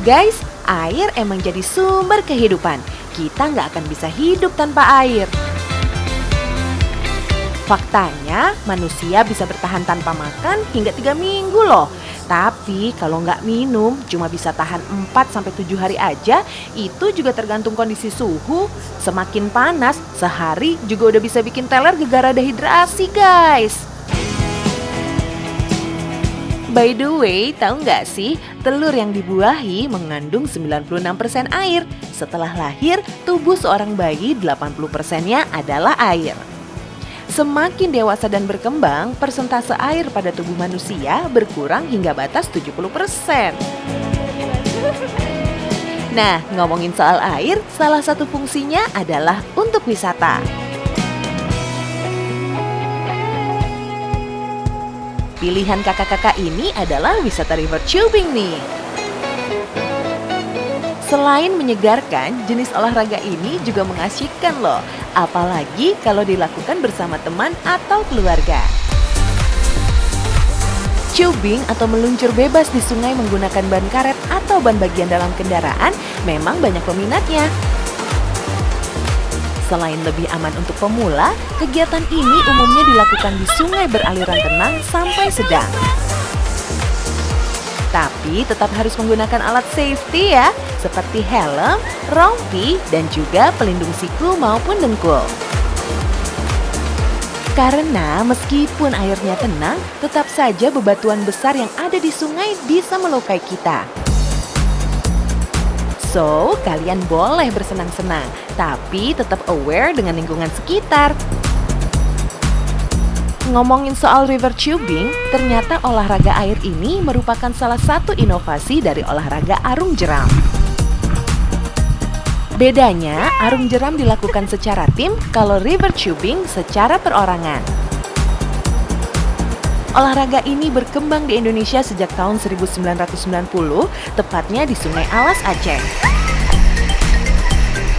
Guys, air emang jadi sumber kehidupan. Kita nggak akan bisa hidup tanpa air. Faktanya, manusia bisa bertahan tanpa makan hingga 3 minggu loh. Tapi kalau nggak minum, cuma bisa tahan 4-7 hari aja. Itu juga tergantung kondisi suhu. Semakin panas, sehari juga udah bisa bikin teler gegara dehidrasi, guys. By the way, tahu nggak sih, telur yang dibuahi mengandung 96% air. Setelah lahir, tubuh seorang bayi 80%-nya adalah air. Semakin dewasa dan berkembang, persentase air pada tubuh manusia berkurang hingga batas 70%. Nah, ngomongin soal air, salah satu fungsinya adalah untuk wisata. Pilihan kakak-kakak ini adalah wisata river tubing nih. Selain menyegarkan, jenis olahraga ini juga mengasyikkan loh. Apalagi kalau dilakukan bersama teman atau keluarga. Tubing atau meluncur bebas di sungai menggunakan ban karet atau ban bagian dalam kendaraan memang banyak peminatnya. Selain lebih aman untuk pemula, kegiatan ini umumnya dilakukan di sungai beraliran tenang sampai sedang. Tapi tetap harus menggunakan alat safety ya, seperti helm, rompi, dan juga pelindung siku maupun dengkul. Karena meskipun airnya tenang, tetap saja bebatuan besar yang ada di sungai bisa melukai kita. So, kalian boleh bersenang-senang, tapi tetap aware dengan lingkungan sekitar. Ngomongin soal river tubing, ternyata olahraga air ini merupakan salah satu inovasi dari olahraga arung jeram. Bedanya, arung jeram dilakukan secara tim, kalau river tubing secara perorangan. Olahraga ini berkembang di Indonesia sejak tahun 1990, tepatnya di Sungai Alas, Aceh.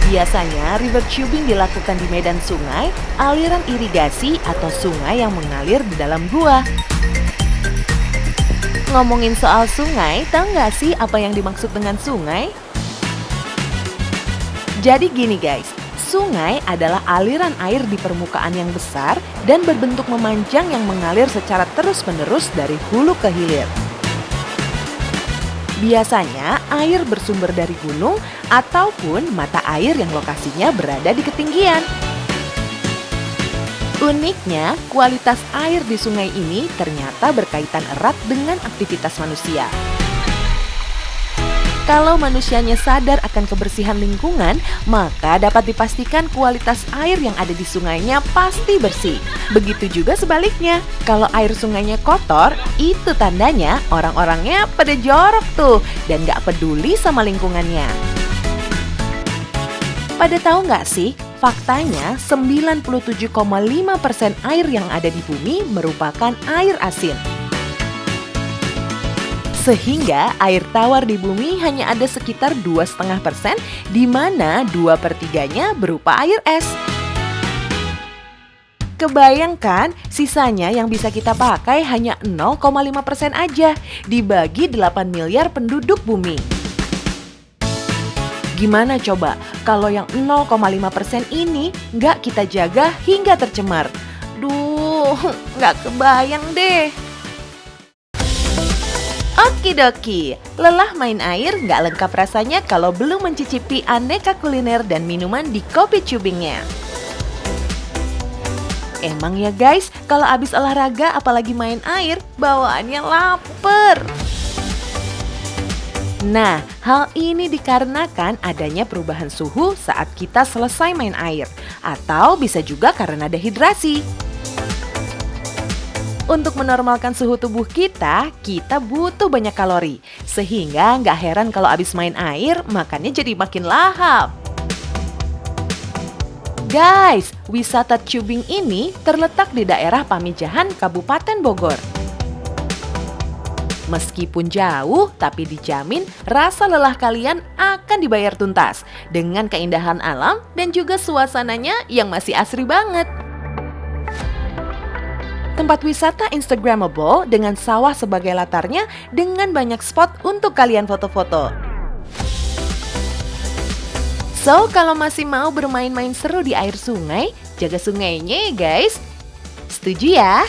Biasanya river tubing dilakukan di medan sungai, aliran irigasi atau sungai yang mengalir di dalam gua. Ngomongin soal sungai, tahu nggak sih apa yang dimaksud dengan sungai? Jadi gini guys, sungai adalah aliran air di permukaan yang besar dan berbentuk memanjang yang mengalir secara terus-menerus dari hulu ke hilir. Biasanya air bersumber dari gunung ataupun mata air yang lokasinya berada di ketinggian. Uniknya, kualitas air di sungai ini ternyata berkaitan erat dengan aktivitas manusia. Kalau manusianya sadar akan kebersihan lingkungan, maka dapat dipastikan kualitas air yang ada di sungainya pasti bersih. Begitu juga sebaliknya, kalau air sungainya kotor, itu tandanya orang-orangnya pada jorok tuh dan gak peduli sama lingkungannya. Pada tahu nggak sih, faktanya 97,5% air yang ada di bumi merupakan air asin. Sehingga air tawar di bumi hanya ada sekitar 2,5%, di mana 2/3-nya berupa air es. Kebayangkan, sisanya yang bisa kita pakai hanya 0,5% aja, dibagi 8 miliar penduduk bumi. Gimana coba kalau yang 0,5% ini nggak kita jaga hingga tercemar? Duh, nggak kebayang deh. Okidoki, lelah main air nggak lengkap rasanya kalau belum mencicipi aneka kuliner dan minuman di kopi tubingnya. Emang ya guys, kalau abis olahraga apalagi main air, bawaannya lapar. Nah, hal ini dikarenakan adanya perubahan suhu saat kita selesai main air, atau bisa juga karena dehidrasi. Untuk menormalkan suhu tubuh kita butuh banyak kalori. Sehingga nggak heran kalau abis main air, makannya jadi makin lahap. Guys, wisata tubing ini terletak di daerah Pamijahan, Kabupaten Bogor. Meskipun jauh, tapi dijamin rasa lelah kalian akan dibayar tuntas. Dengan keindahan alam dan juga suasananya yang masih asri banget. Tempat wisata Instagramable dengan sawah sebagai latarnya dengan banyak spot untuk kalian foto-foto. So, kalau masih mau bermain-main seru di air sungai, jaga sungainya ya guys. Setuju ya?